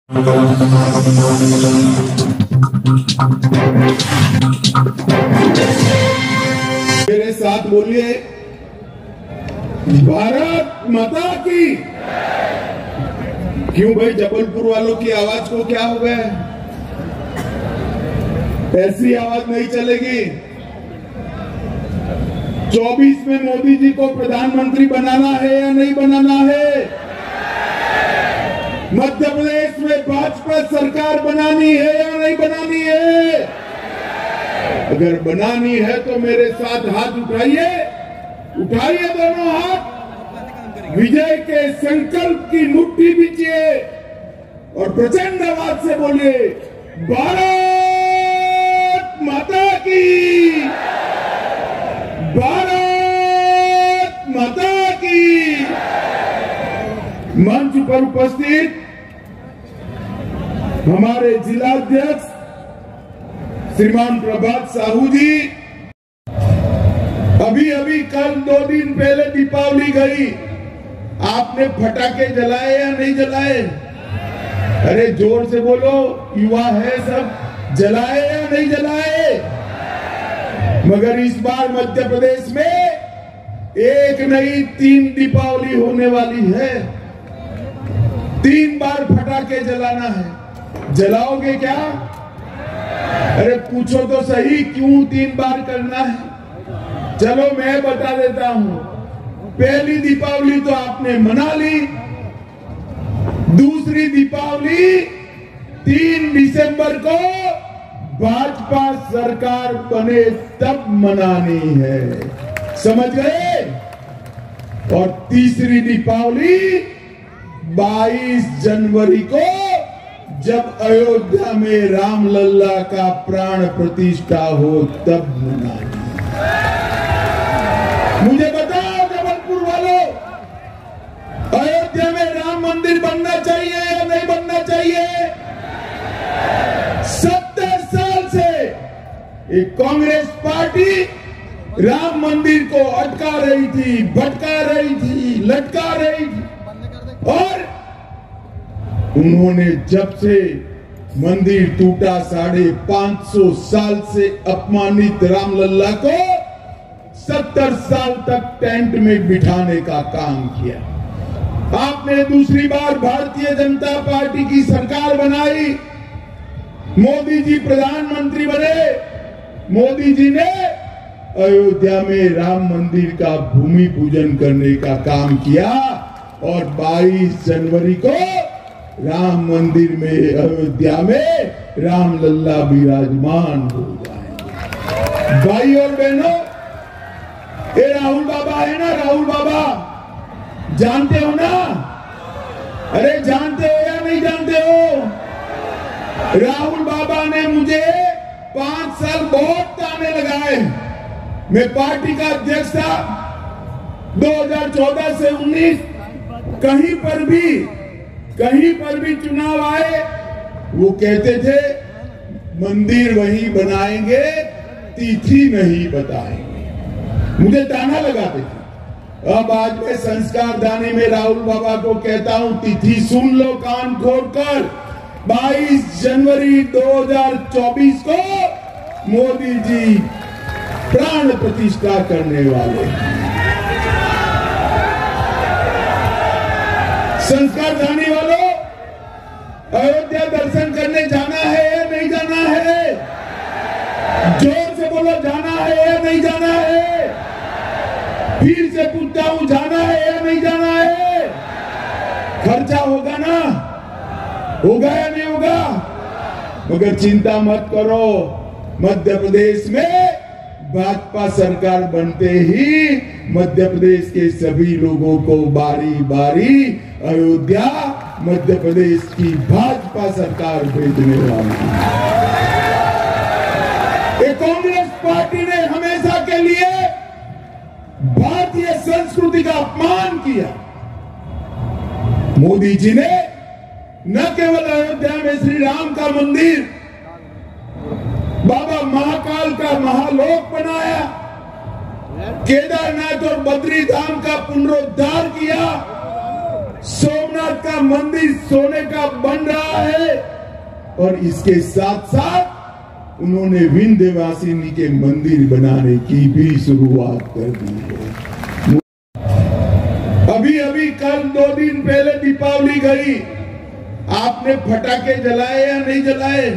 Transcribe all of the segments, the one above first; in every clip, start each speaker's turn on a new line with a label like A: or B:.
A: मेरे साथ बोलिए, भारत माता की। क्यों भाई, जबलपुर वालों की आवाज को क्या हो गया? ऐसी आवाज नहीं चलेगी। 24 में मोदी जी को प्रधानमंत्री बनाना है या नहीं बनाना है? मध्य प्रदेश में भाजपा सरकार बनानी है या नहीं बनानी है? अगर बनानी है तो मेरे साथ हाथ उठाइए, उठाइए दोनों हाथ, विजय के संकल्प की मुट्ठी बीचिए और प्रचंड आवाज से बोलिए, भारत माता की, भारत माता की। मंच पर उपस्थित हमारे जिलाध्यक्ष श्रीमान प्रभात साहू जी, अभी कल 2 दिन पहले दीपावली गई, आपने पटाखे जलाए या नहीं जलाए? अरे जोर से बोलो, युवा है सब, जलाए या नहीं जलाए? मगर इस बार मध्य प्रदेश में एक नहीं 3 दीपावली होने वाली है। 3 बार पटाखे जलाना है, जलाओगे क्या? अरे पूछो तो सही, क्यों 3 बार करना है? चलो मैं बता देता हूं। पहली दीपावली तो आपने मना ली, दूसरी दीपावली 3 दिसंबर को भाजपा सरकार बने तब मनानी है, समझ गए? और तीसरी दीपावली 22 जनवरी को जब अयोध्या में रामलल्ला का प्राण प्रतिष्ठा हो तब मनानी। मुझे बताओ जबलपुर वालों, अयोध्या में राम मंदिर बनना चाहिए या नहीं बनना चाहिए? 70 साल से एक कांग्रेस पार्टी राम मंदिर को अटका रही थी, भटका रही थी, लटका रही थी, और उन्होंने जब से मंदिर टूटा 550 साल से अपमानित रामलल्ला को 70 साल तक टेंट में बिठाने का काम किया। आपने दूसरी बार भारतीय जनता पार्टी की सरकार बनाई, मोदी जी प्रधानमंत्री बने, मोदी जी ने अयोध्या में राम मंदिर का भूमि पूजन करने का काम किया और 22 जनवरी को राम मंदिर में अयोध्या में रामलल्ला विराजमान हो जाएंगे। भाई और बहनों, ये राहुल बाबा है ना, राहुल बाबा जानते हो ना? अरे जानते हो या नहीं जानते हो? राहुल बाबा ने मुझे 5 साल बहुत ताने लगाए। मैं पार्टी का अध्यक्ष था 2014 से 19, कहीं पर भी चुनाव आए, वो कहते थे मंदिर वहीं बनाएंगे, तिथि नहीं बताएंगे, मुझे ताना लगाते थे। अब आज मैं संस्कार दानी में राहुल बाबा को कहता हूं, तिथि सुन लो कान खोलकर, 22 जनवरी 2024 को मोदी जी प्राण प्रतिष्ठा करने वाले हैं। संस्कार दानी वालों, अयोध्या दर्शन करने जाना है या नहीं जाना है? जोर से बोलो, जाना है या नहीं जाना है? फिर से पूछता हूं, जाना है या नहीं जाना है? खर्चा होगा ना, होगा या नहीं होगा? मगर चिंता मत करो, मध्य प्रदेश में भाजपा सरकार बनते ही मध्य प्रदेश के सभी लोगों को बारी बारी अयोध्या मध्य प्रदेश की भाजपा सरकार भेजने वाली है। कांग्रेस पार्टी ने हमेशा के लिए भारतीय संस्कृति का अपमान किया। मोदी जी ने न केवल अयोध्या में श्री राम का मंदिर, बाबा महाकाल का महालोक बनाया, केदारनाथ और बद्री धाम का पुनरुद्धार किया, सोमनाथ का मंदिर सोने का बन रहा है और इसके साथ साथ उन्होंने विंध्यवासिनी के मंदिर बनाने की भी शुरुआत कर दी है। अभी अभी कल 2 दिन पहले दीपावली गई, आपने पटाखे जलाए या नहीं जलाए?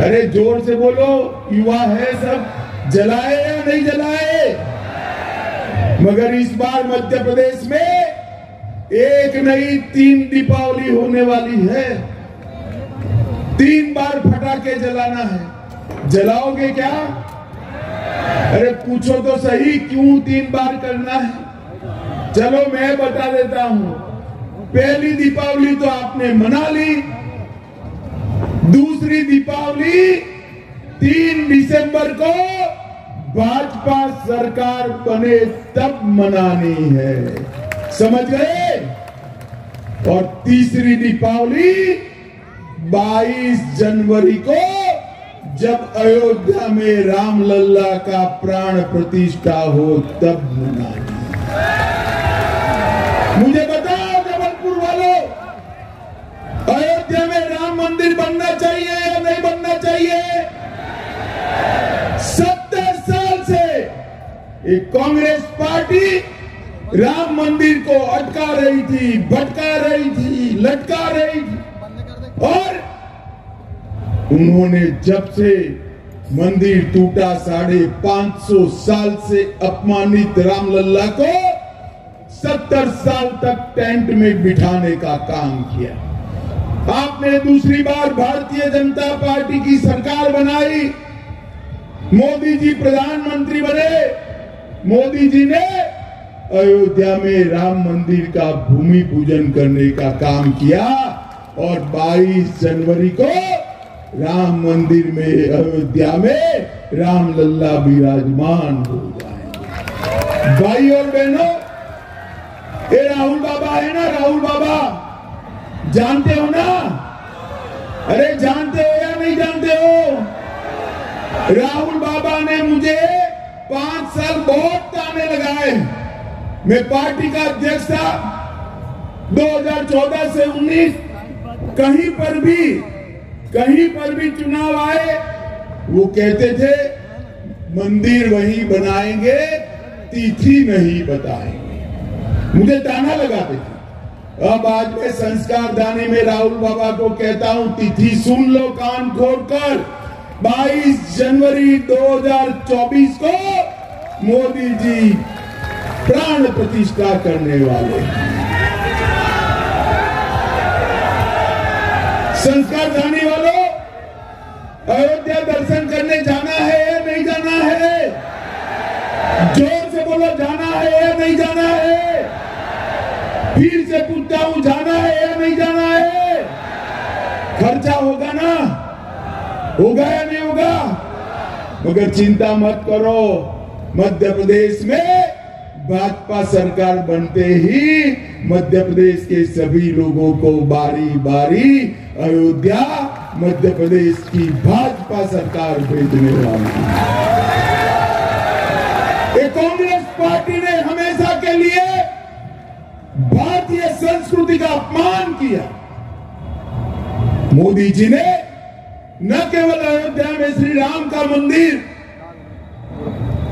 A: अरे जोर से बोलो, युवा है सब, जलाए या नहीं जलाए? मगर इस बार मध्य प्रदेश में एक नहीं 3 दीपावली होने वाली है। 3 बार पटाखे जलाना है। जलाओगे क्या? अरे पूछो तो सही, क्यों 3 बार करना है? चलो मैं बता देता हूं। पहली दीपावली तो आपने मना ली, दूसरी दीपावली 3 दिसंबर को भाजपा सरकार बने तब मनानी है, समझ गए? और तीसरी दीपावली 22 जनवरी को जब अयोध्या में रामलल्ला का प्राण प्रतिष्ठा हो तब मनानी। मुझे बताओ जबलपुर वालों, अयोध्या में राम मंदिर बनना चाहिए या नहीं बनना चाहिए? 70 साल से एक कांग्रेस पार्टी राम मंदिर को अटका रही थी, भटका रही थी, लटका रही थी, और उन्होंने जब से मंदिर टूटा 550 साल से अपमानित रामलल्ला को 70 साल तक टेंट में बिठाने का काम किया। आपने दूसरी बार भारतीय जनता पार्टी की सरकार बनाई, मोदी जी प्रधानमंत्री बने, मोदी जी ने अयोध्या में राम मंदिर का भूमि पूजन करने का काम किया और 22 जनवरी को राम मंदिर में अयोध्या में रामलल्ला विराजमान हो जाएंगे। भाई और बहनों, ये राहुल बाबा है ना, राहुल बाबा जानते हो ना? अरे जानते हो या नहीं जानते हो? राहुल बाबा ने मुझे 5 साल बहुत ताने लगाए। मैं पार्टी का अध्यक्ष था 2014 से 19, कहीं पर भी चुनाव आए वो कहते थे मंदिर वहीं बनाएंगे, तिथि नहीं बताएंगे, मुझे ताना लगाते थे। अब आज मैं संस्कार दानी में राहुल बाबा को कहता हूं, तिथि सुन लो कान खोलकर, 22 जनवरी 2024 को मोदी जी प्राण प्रतिष्ठा करने वाले। संस्कार दानी वालों, अयोध्या दर्शन करने जाना है या नहीं जाना है? जोर से बोलो, जाना है या नहीं जाना है? फिर से पूछता हूं, जाना है या नहीं जाना है? खर्चा होगा ना, होगा या नहीं होगा? मगर चिंता मत करो, मध्य प्रदेश में भाजपा सरकार बनते ही मध्य प्रदेश के सभी लोगों को बारी बारी अयोध्या मध्य प्रदेश की भाजपा सरकार भेजने वाली है। कांग्रेस पार्टी ने हमेशा के लिए भारतीय संस्कृति का अपमान किया। मोदी जी ने न केवल अयोध्या में श्री राम का मंदिर,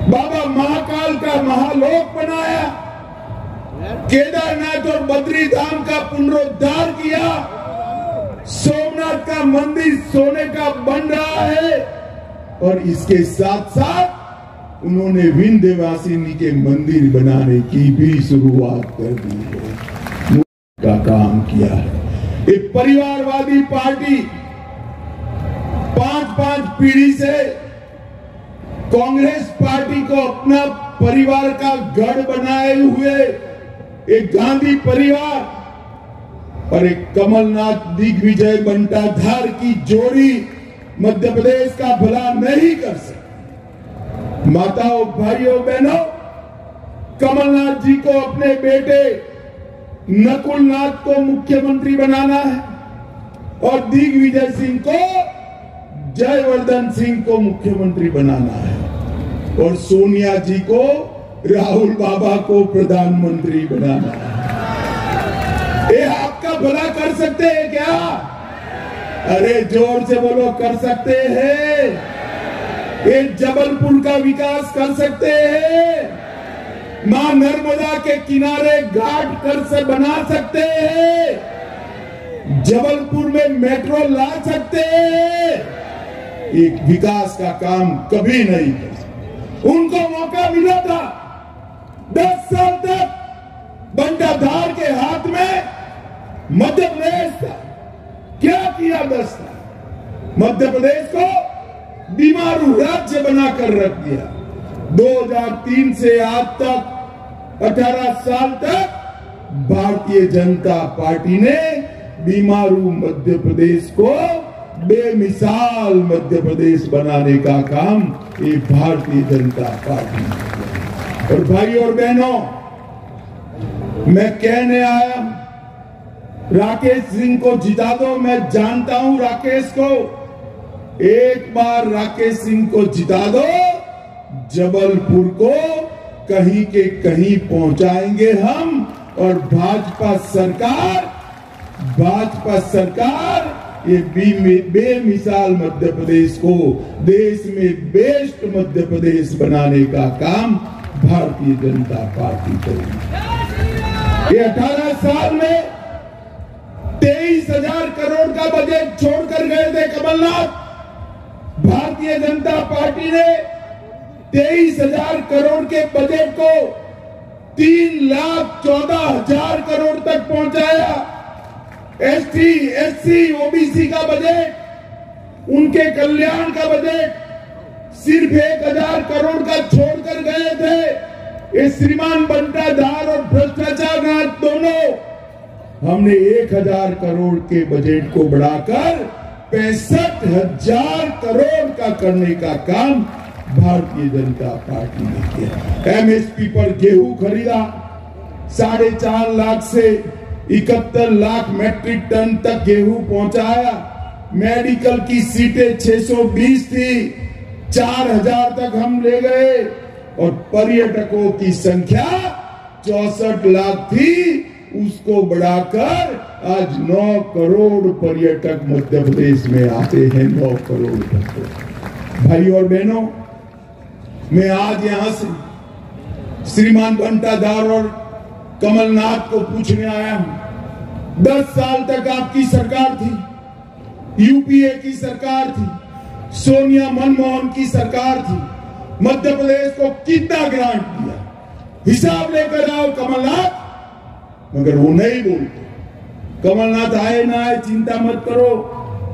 A: बाबा महाकाल का महालोक बनाया, केदारनाथ और बद्री धाम का पुनरुद्धार किया, सोमनाथ का मंदिर सोने का बन रहा है और इसके साथ साथ उन्होंने विंध्यवासिनी के मंदिर बनाने की भी शुरुआत कर दी है, का काम किया है। एक परिवारवादी पार्टी 5 पीढ़ी से कांग्रेस पार्टी को अपना परिवार का गढ़ बनाए हुए एक गांधी परिवार और एक कमलनाथ दिग्विजय बंटाधार की जोड़ी मध्य प्रदेश का भला नहीं कर सकती। माताओं, भाइयों, बहनों, कमलनाथ जी को अपने बेटे नकुलनाथ को मुख्यमंत्री बनाना है और दिग्विजय सिंह को, जयवर्धन सिंह को मुख्यमंत्री बनाना है और सोनिया जी को, राहुल बाबा को प्रधानमंत्री बनाना है। भला कर सकते हैं क्या? अरे जोर से बोलो, कर सकते हैं? ये जबलपुर का विकास कर सकते हैं? मां नर्मदा के किनारे घाट बना सकते हैं? जबलपुर में मेट्रो ला सकते हैं? एक विकास का काम कभी नहीं कर सकते। उनको मौका मिला था 10 साल तक, बंटाधार के हाथ में मध्य प्रदेश था। क्या किया 10 साल? मध्य प्रदेश को बीमारू राज्य बनाकर रख दिया। 2003 से आज तक 18 साल तक भारतीय जनता पार्टी ने बीमारू मध्य प्रदेश को बेमिसाल मध्य प्रदेश बनाने का काम ये भारतीय जनता पार्टी ने किया। और भाई और बहनों, मैं कहने आया, राकेश सिंह को जिता दो। मैं जानता हूं राकेश को, एक बार राकेश सिंह को जिता दो, जबलपुर को कहीं के कहीं पहुंचाएंगे हम। और भाजपा सरकार ये बेमिसाल मध्य प्रदेश को देश में बेस्ट मध्य प्रदेश बनाने का काम भारतीय जनता पार्टी करेगी। ये 18 साल में 23,000 करोड़ का बजट छोड़कर गए थे कमलनाथ। भारतीय जनता पार्टी ने 23,000 करोड़ के बजट को 3,14,000 करोड़ तक पहुंचाया। एसटी, एससी, ओबीसी का बजट, उनके कल्याण का बजट सिर्फ 1,000 करोड़ का छोड़कर गए थे। ये श्रीमान बंटाधार और भ्रष्टाचार दोनों, हमने 1,000 करोड़ के बजट को बढ़ाकर 65,000 करोड़ का करने का काम भारतीय जनता पार्टी ने किया। एमएसपी पर गेहूं खरीदा, 4.5 लाख से 71 लाख मैट्रिक टन तक गेहूं पहुंचाया। मेडिकल की सीटें 620 थी, 4,000 तक हम ले गए। और पर्यटकों की संख्या 64 लाख थी, उसको बढ़ाकर आज 9 करोड़ पर्यटक मध्य प्रदेश में आते हैं। 9 करोड़ पर्यटक। भाई और बहनों, मैं आज यहां से श्रीमान बंटाधार और कमलनाथ को पूछने आया हूं। 10 साल तक आपकी सरकार थी, यूपीए की सरकार थी, सोनिया मनमोहन की सरकार थी। मध्य प्रदेश को कितना ग्रांट दिया? हिसाब लेकर आओ कमलनाथ। मगर वो नहीं बोलते। कमलनाथ आए ना आए चिंता मत करो,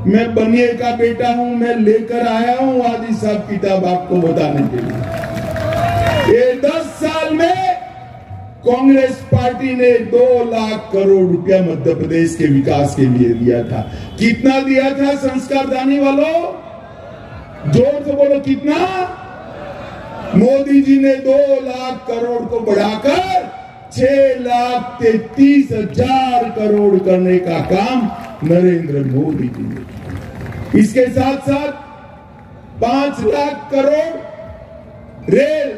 A: मैं बनिए का बेटा हूं, मैं लेकर आया हूं आज हिसाब किताब आपको बताने के लिए। ये 10 साल में कांग्रेस पार्टी ने 2 लाख करोड़ रुपया मध्य प्रदेश के विकास के लिए दिया था। कितना दिया था संस्कारदानी वालों? जोर से बोलो, कितना? मोदी जी ने 2 लाख करोड़ को बढ़ाकर 6,33,000 करोड़ करने का काम नरेंद्र मोदी जी ने किया। इसके साथ साथ 5 lakh crore rail,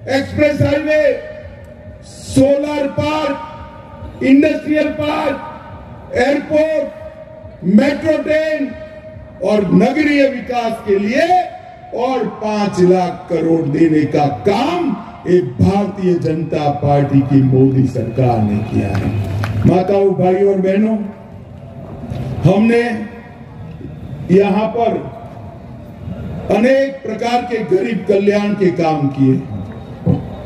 A: express highway, solar park, industrial park, airport, metro train और नगरीय विकास के लिए और 5 लाख करोड़ देने का काम एक भारतीय जनता पार्टी की मोदी सरकार ने किया है। माताओं, भाई और बहनों, हमने यहां पर अनेक प्रकार के गरीब कल्याण के काम किए।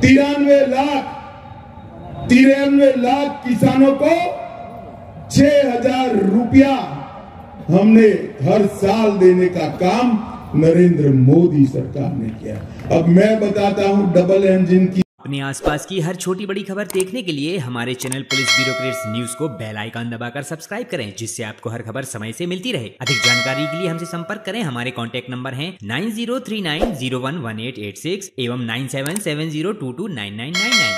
A: 93 लाख किसानों को 6,000 रुपया हमने हर साल देने का काम नरेंद्र मोदी सरकार ने किया। अब मैं बताता हूं डबल इंजन की।
B: अपने आसपास की हर छोटी बड़ी खबर देखने के लिए हमारे चैनल पुलिस ब्यूरोक्रेट्स न्यूज को बेल आइकन दबाकर सब्सक्राइब करें, जिससे आपको हर खबर समय से मिलती रहे। अधिक जानकारी के लिए हमसे संपर्क करें। हमारे कॉन्टैक्ट नंबर हैं 9039011886 एवं 9770229999।